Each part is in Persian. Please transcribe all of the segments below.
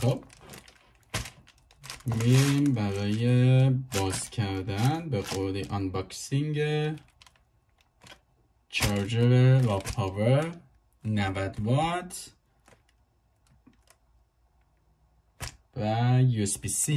خب میریم برای باز کردن به قولی آنباکسینگ چارجر را پاور 90 وات و USB-C.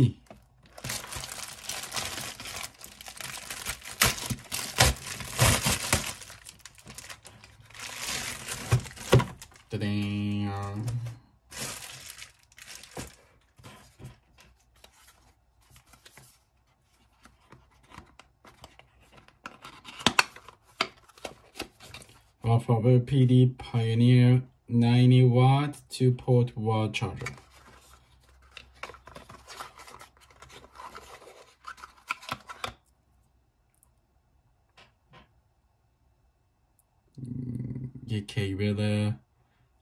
Power PD Pioneer 90 watt 2-port wall charger. یه کیبل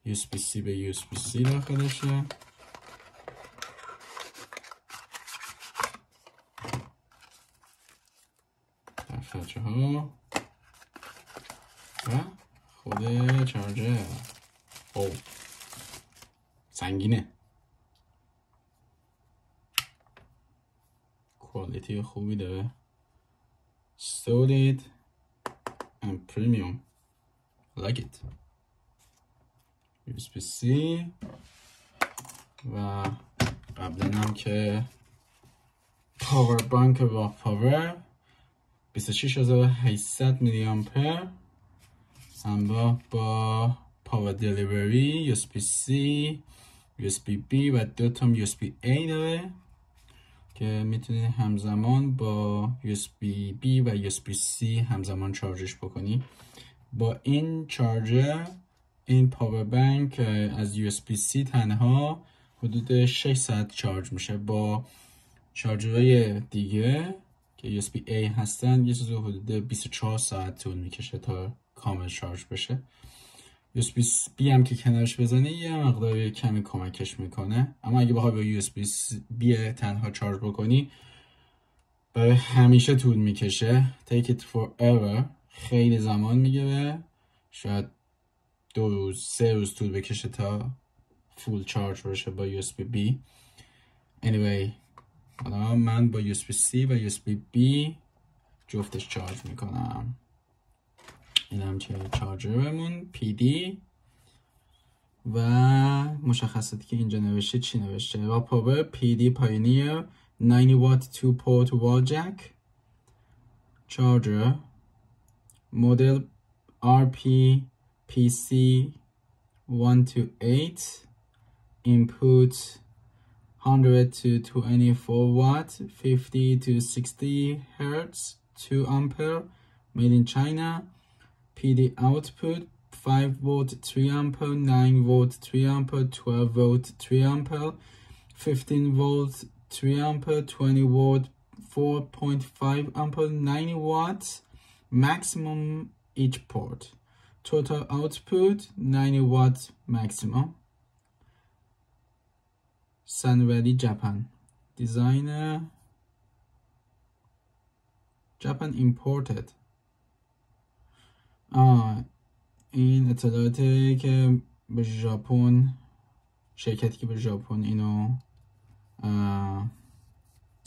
USB-C به USB-C داخلشه. دفترچه ها و خود چارجر. او سنگینه، کوالیتی خوبی داره. Solid and premium. I like it. USB-C و قبلا هم که پاور بانک با پاور 26800 میلی آمپر همراه با پاور دلیوری USB-C USB-B و 2 تا USB-A داره که میتونی همزمان با USB-B و USB-C همزمان چارجش بکنی. با این چارجر این پاور بانک از USB-C تنها حدود 6 ساعت چارج میشه. با چارجرهای دیگه که USB-A هستن یه چیز حدود 24 ساعت طول میکشه تا کامل شارژ بشه. USB-B هم که کنارش بزنی یه مقدار کمی کمکش میکنه، اما اگه بخوای با USB-B تنها چارج بکنی برای همیشه طول میکشه. Take it forever. خیلی زمان میگیره، شاید 2 روز 3 روز طول بکشه تا فول چارج بشه با USB-B. anyway حالا من با USB-C و USB-B جفتش چارج میکنم. این هم که چارجرمون PD و مشخصاتی که اینجا نوشته چی نوشته؟ را پاور PD Pioneer 90 watt 2-port wall jack charger model RP PC 128 input 100 to 24 watt 50 to 60 hertz 2 ampere made in China. PD output 5 volt 3 ampere 9 volt 3 ampere 12 volt 3 ampere 15 volt 3 ampere 20 volt 4.5 ampere 90 watts maximum each port. Total output 90 watts maximum. Sunvalley Japan. Designer Japan imported. این اطلاعاتی که به ژاپن، شرکتی که به ژاپن اینو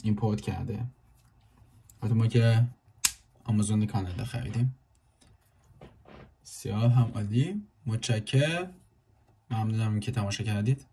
ایمپورت کرده. حتی ما که آمازون کانادا خریدیم. بسیار هم عالی. متشکرم. ممنونم که تماشا کردید.